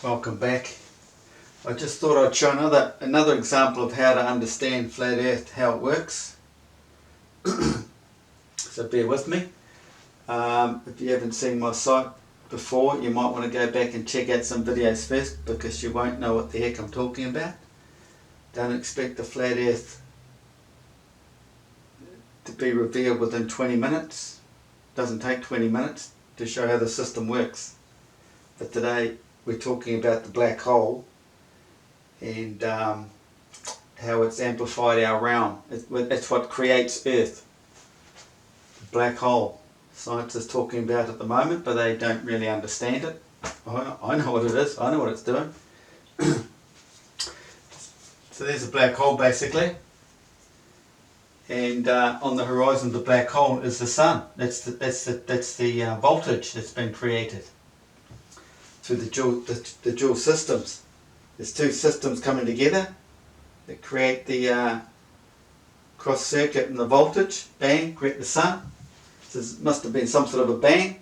Welcome back. I just thought I'd show another example of how to understand flat earth, how it works. So bear with me. If you haven't seen my site before, you might want to go back and check out some videos first, because you won't know what the heck I'm talking about. Don't expect the flat earth to be revealed within 20 minutes. Doesn't take 20 minutes to show how the system works. But today we're talking about the black hole and how it's amplified our realm. It's what creates Earth. The black hole. Science is talking about at the moment, but they don't really understand it. I know what it is. I know what it's doing. So there's a black hole basically, and on the horizon of the black hole is the sun. That's the voltage that's been created through the dual systems. There's two systems coming together that create the cross circuit and the voltage. Bang, create the sun. So there must have been some sort of a bang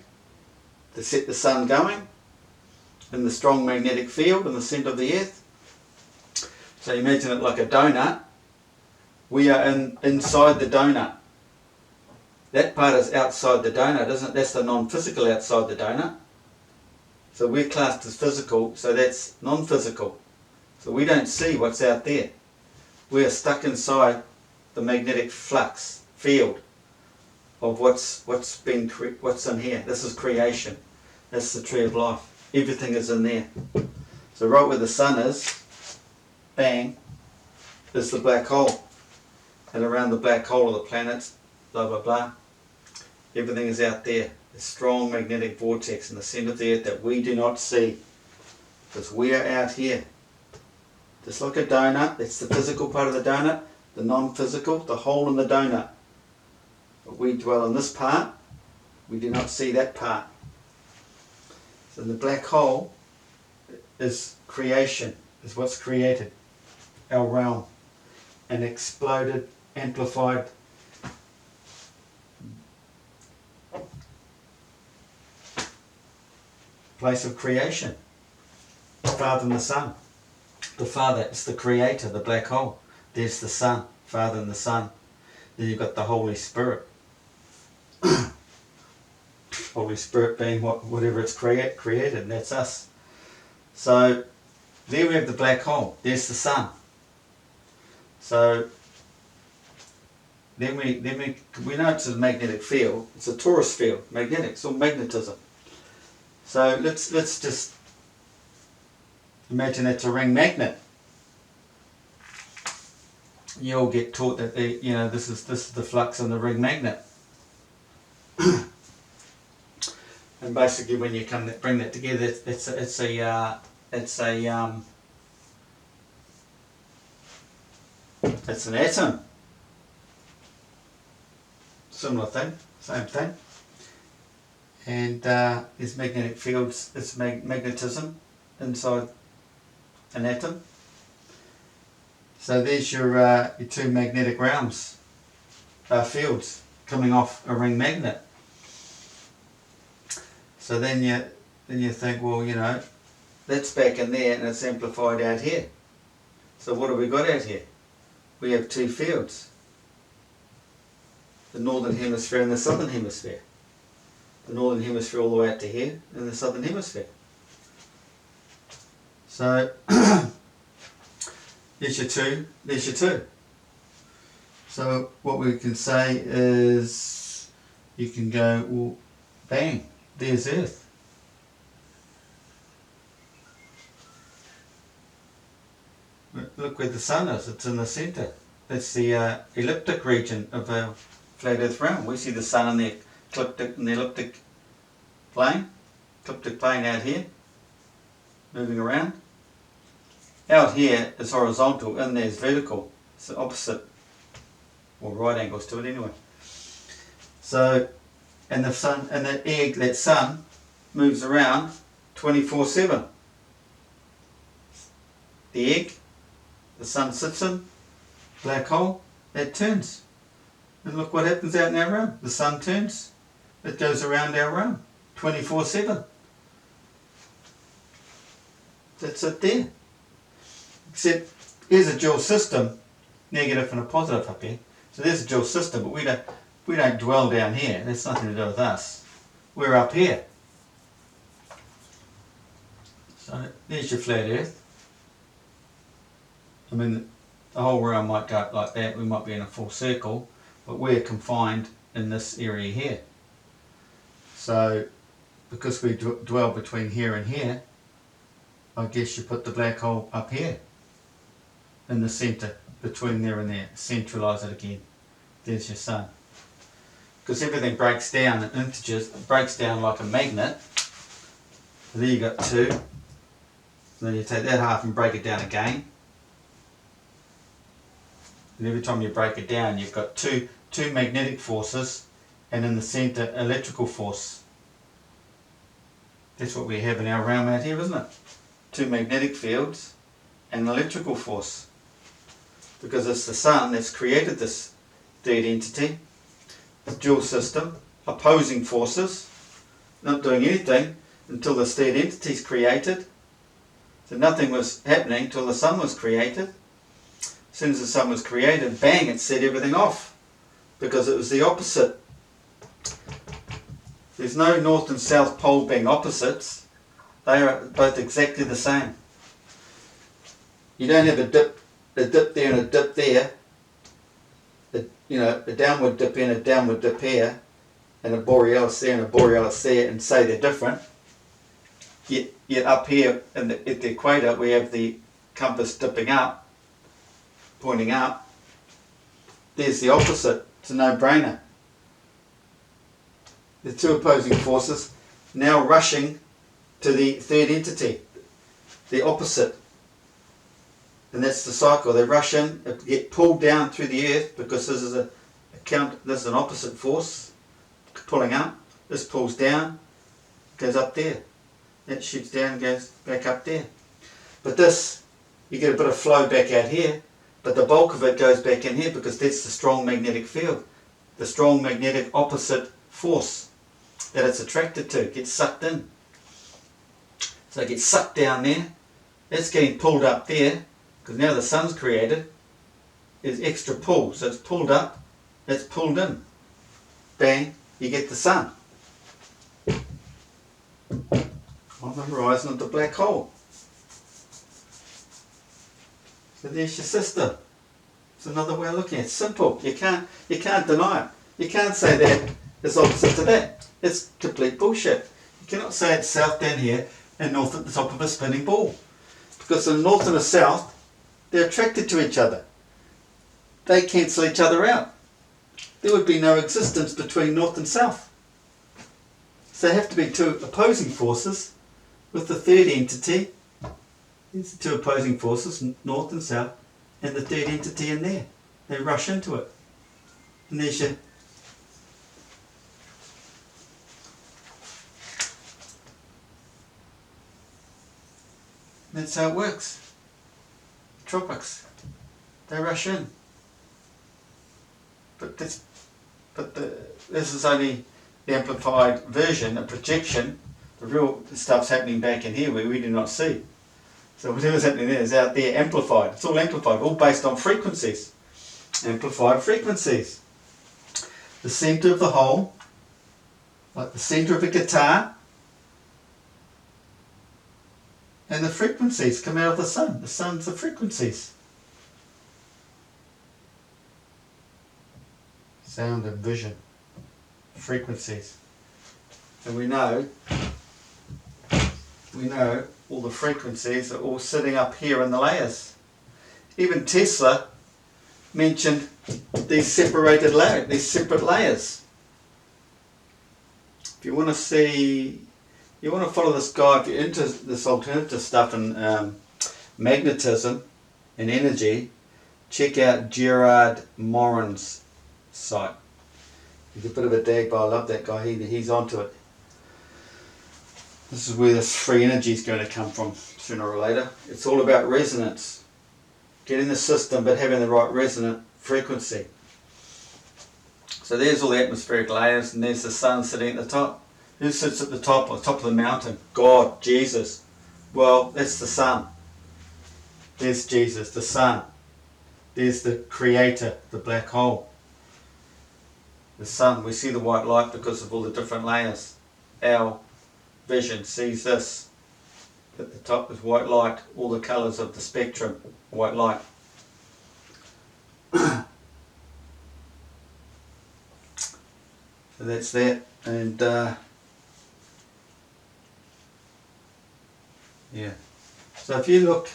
to set the sun going in the strong magnetic field in the centre of the earth. So imagine it like a donut. We are inside the donut. That part is outside the donut, isn't it? That's the non-physical outside the donut. So we're classed as physical, so that's non-physical. So we don't see what's out there. We are stuck inside the magnetic flux field of what's in here. This is creation. That's the tree of life. Everything is in there. So right where the sun is, bang, is the black hole. And around the black hole are the planets, blah blah blah. Everything is out there. A strong magnetic vortex in the centre of the earth that we do not see, because we are out here. Just like a donut, that's the physical part of the donut, the non-physical, the hole in the donut. But we dwell in this part, we do not see that part. So the black hole is creation, is what's created, our realm, an exploded, amplified place of creation. The Father and the Son. The Father is the creator, the black hole. There's the Son, Father and the Son. Then you've got the Holy Spirit. Holy Spirit being whatever it's created, and that's us. So there we have the black hole. There's the Sun. So then we know it's a magnetic field. It's a torus field, magnetic. It's all magnetism. So let's just imagine it's a ring magnet. You all get taught that this is the flux in the ring magnet. And basically, when you bring that together, it's an atom. Similar thing, same thing. And there's magnetic fields, it's magnetism inside an atom. So there's your two magnetic realms, fields coming off a ring magnet. So then you think, well, that's back in there and it's amplified out here. So what have we got out here? We have two fields, the northern hemisphere and the southern hemisphere. The northern hemisphere all the way out to here, and the southern hemisphere. So there's your two. So what we can say is, you can go, well, bang, there's Earth. Look where the sun is, it's in the centre. That's the elliptic region of our flat Earth realm. We see the sun in the elliptic plane out here, moving around. Out here is horizontal, in there is vertical. It's the opposite, or right angles to it anyway. So, and the sun, and that sun moves around 24/7. The egg, the sun sits in, black hole, that turns. And look what happens out in our realm. The sun turns, it goes around our realm 24/7. That's it there. Except here's a dual system, negative and a positive up here. So there's a dual system, but we don't dwell down here. That's nothing to do with us. We're up here. So there's your flat Earth. I mean, the whole realm might go up like that. We might be in a full circle, but we're confined in this area here. So because we dwell between here and here, I guess you put the black hole up here in the centre, between there and there. Centralise it again. There's your sun. Because everything breaks down in integers, it breaks down like a magnet. So there you got 2. And then you take that half and break it down again. And every time you break it down, you've got two magnetic forces, and in the centre, electrical force. That's what we have in our realm out here, isn't it? 2 magnetic fields and an electrical force. Because it's the sun that's created this third entity, the dual system, opposing forces, not doing anything until the third entity is created. So nothing was happening until the sun was created. As soon as the sun was created, bang, it set everything off. Because it was the opposite. There's no north and south pole being opposites. They are both exactly the same. You don't have a dip there and a dip there. A downward dip in, a downward dip here, and a borealis there and a borealis there, and say they're different. Yet up here at the equator, we have the compass dipping up, pointing up. There's the opposite. It's a no-brainer. The 2 opposing forces now rushing to the third entity, the opposite. And that's the cycle. They rush in, get pulled down through the earth, because this is this is an opposite force pulling up. This pulls down, goes up there. That shoots down and goes back up there. But this, you get a bit of flow back out here, but the bulk of it goes back in here, because that's the strong magnetic field, the strong magnetic opposite force that it's attracted to, gets sucked in. So it gets sucked down there, that's getting pulled up there, because now the sun's created, there's extra pull, so it's pulled up, it's pulled in. Bang, you get the sun on the horizon of the black hole. So there's your system. It's another way of looking at it. It's simple. You can't deny it. You can't say that it's opposite to that. It's complete bullshit. You cannot say it's south down here and north at the top of a spinning ball. Because the north and the south, they're attracted to each other. They cancel each other out. There would be no existence between north and south. So there have to be 2 opposing forces with the third entity. There's the 2 opposing forces, north and south, and the third entity in there. They rush into it. And there's your... That's how it works. Tropics. They rush in. But this is only the amplified version, a projection. The real stuff's happening back in here where we do not see. So whatever's happening there is out there amplified. It's all amplified, all based on frequencies. Amplified frequencies. The centre of the whole, like the centre of a guitar, and the frequencies come out of the sun. The sun's the frequencies. Sound and vision. Frequencies. And we know all the frequencies are all sitting up here in the layers. Even Tesla mentioned these separated layers, these separate layers. If you want to see, you want to follow this guy, if you're into this alternative stuff and magnetism and energy, check out Gerard Morin's site. He's a bit of a dag, but I love that guy. He's onto it. This is where this free energy is going to come from sooner or later. It's all about resonance. Getting the system but having the right resonant frequency. So there's all the atmospheric layers, and there's the sun sitting at the top. Who sits at the top, or top of the mountain? God, Jesus. Well, that's the sun. There's Jesus, the sun. There's the creator, the black hole. The sun, we see the white light because of all the different layers. Our vision sees this. At the top is white light, all the colours of the spectrum, white light. So that's that. And yeah. So if you look,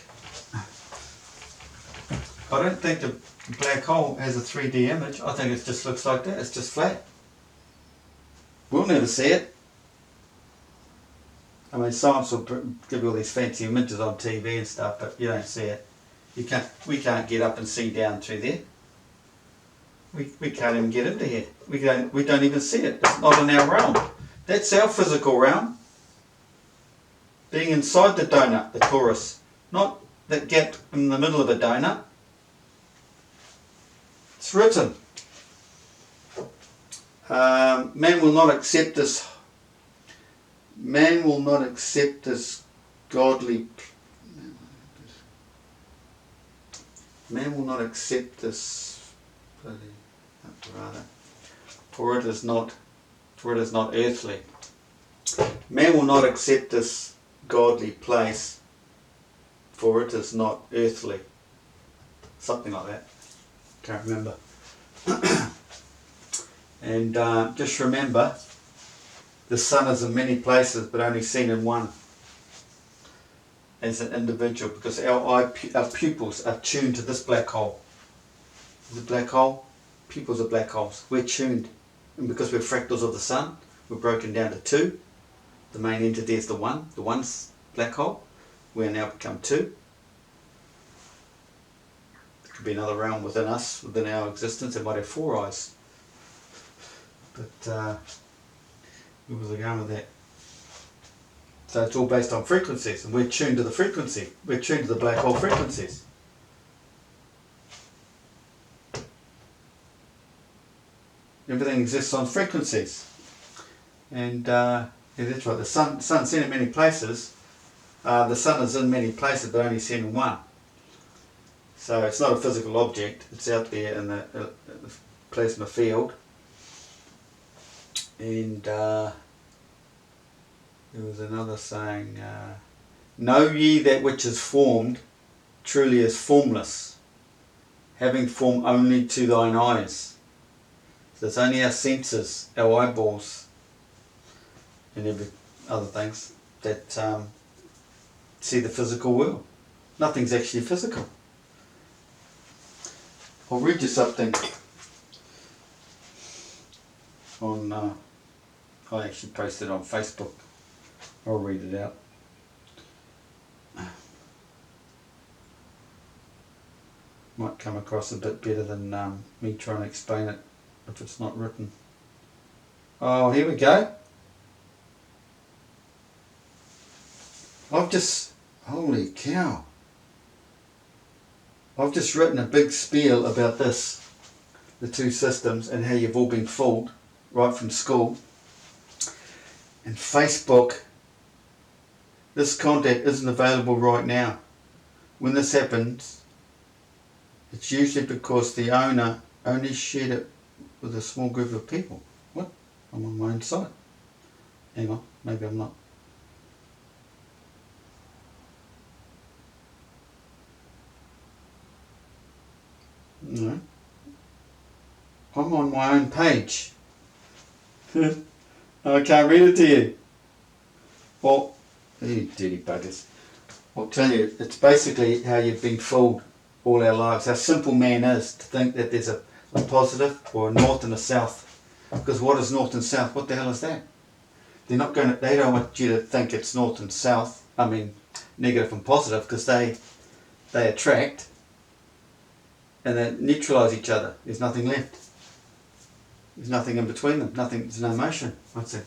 I don't think the black hole has a 3D image. I think it just looks like that. It's just flat. We'll never see it. I mean, science will give you all these fancy images on TV and stuff, but you don't see it. You can't. We can't get up and see down through there. We can't even get into here. We don't even see it. It's not in our realm. That's our physical realm. Being inside the donut, the torus, not that gap in the middle of a donut. It's written. Man will not accept this. Man will not accept this godly. Man will not accept this. Rather, for it is not earthly. Man will not accept this godly place, for it is not earthly. Something like that. Can't remember. And just remember, the sun is in many places, but only seen in one. As an individual, because our pupils are tuned to this black hole. The black hole, pupils are black holes. We're tuned, and because we're fractals of the sun, we're broken down to two. The main entity is the one. The one's black hole. We are now become two. There could be another realm within us, within our existence. It might have four eyes. But where was I going with that? So it's all based on frequencies, and we're tuned to the frequency. We're tuned to the black hole frequencies. Everything exists on frequencies. And yeah, that's right. The sun's seen in many places. The sun is in many places, but only seen in one. So it's not a physical object. It's out there in the plasma field. And there was another saying, know ye that which is formed truly is formless, having form only to thine eyes. So it's only our senses, our eyeballs, and every other things that see the physical world. Nothing's actually physical. I'll read you something on, I actually posted it on Facebook. I'll read it out. Might come across a bit better than me trying to explain it if it's not written. Oh, here we go. Holy cow. I've just written a big spiel about this, the two systems, and how you've all been fooled right from school. And Facebook, this content isn't available right now. When this happens, it's usually because the owner only shared it with a small group of people. What? I'm on my own site. Hang on, maybe I'm not. No. I'm on my own page. I can't read it to you. Well, you dirty buggers. I'll tell you, it's basically how you've been fooled all our lives. How simple man is to think that there's a positive or a north and a south. Because what is north and south? What the hell is that? They don't want you to think it's north and south. I mean, negative and positive, because they attract and they neutralise each other. There's nothing left. There's nothing in between them. There's no motion. That's it.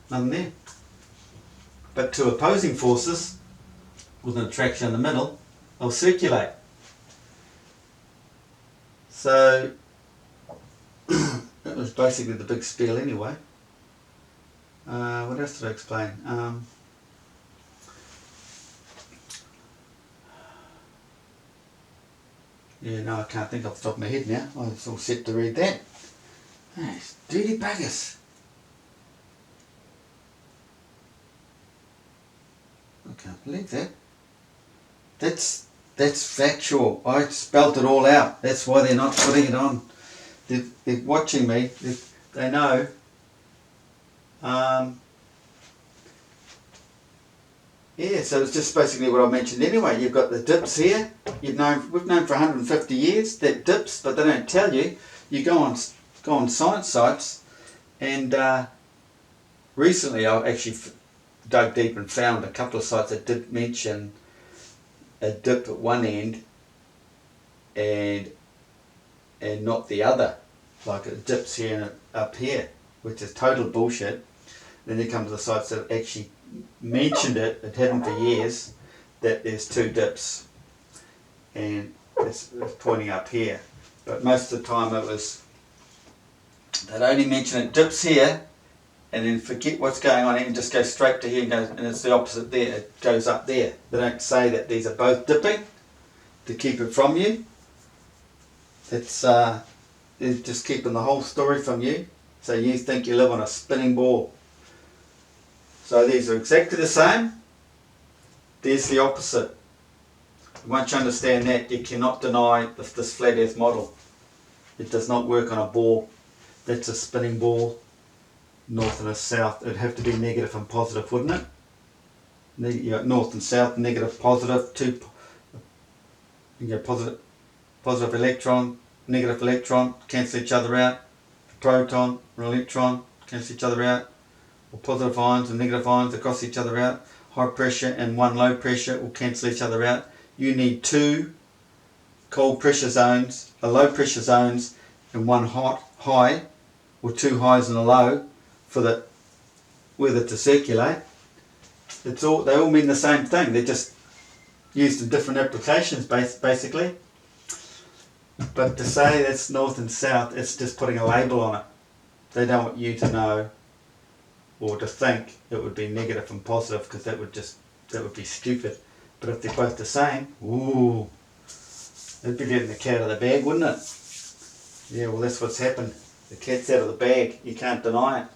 Nothing there. But two opposing forces, with an attraction in the middle, they'll circulate. So, that was basically the big spiel anyway. What else did I explain? Yeah, no, I can't think off the top of my head now. I was all set to read that. Hey, dirty buggers. I can't believe that. That's factual. I spelt it all out. That's why they're not putting it on. They're watching me. They know. Yeah, so it's just basically what I mentioned anyway. You've got the dips here. We've known for 150 years that dips, but they don't tell you. You go on science sites, and recently I actually dug deep and found a couple of sites that did mention a dip at one end and not the other. Like it dips here and up here, which is total bullshit. Then there comes the sites that actually mentioned it hadn't for years, that there's two dips and it's pointing up here. But most of the time they'd only mention it dips here and then forget what's going on and just go straight to here and it's the opposite there, it goes up there. They don't say that these are both dipping to keep it from you. It's they're just keeping the whole story from you, so you think you live on a spinning ball. So these are exactly the same. There's the opposite. Once you understand that, you cannot deny this flat earth model. It does not work on a ball. That's a spinning ball, north and a south. It'd have to be negative and positive, wouldn't it? You got north and south, negative, positive, you get positive electron, negative electron, cancel each other out. Proton or electron, cancel each other out. Or positive ions and negative ions across each other out. High pressure and one low pressure will cancel each other out. You need two cold pressure zones, low pressure zones, and one high, or two highs and a low for the weather to circulate. They all mean the same thing. They're just used in different applications, basically. But to say that's north and south, it's just putting a label on it. They don't want you to know or to think it would be negative and positive, because that would be stupid. But if they're both the same, ooh, it'd be letting the cat out of the bag, wouldn't it? Yeah, well, that's what's happened. The cat's out of the bag. You can't deny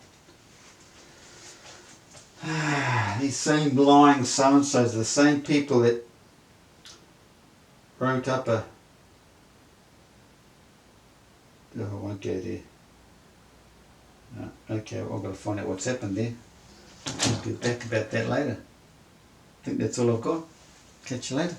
it. These same lying so-and-sos are the same people that wrote up a... Oh, I won't go there. Okay, well, I've got to find out what's happened there. I'll get back about that later. I think that's all I've got. Catch you later.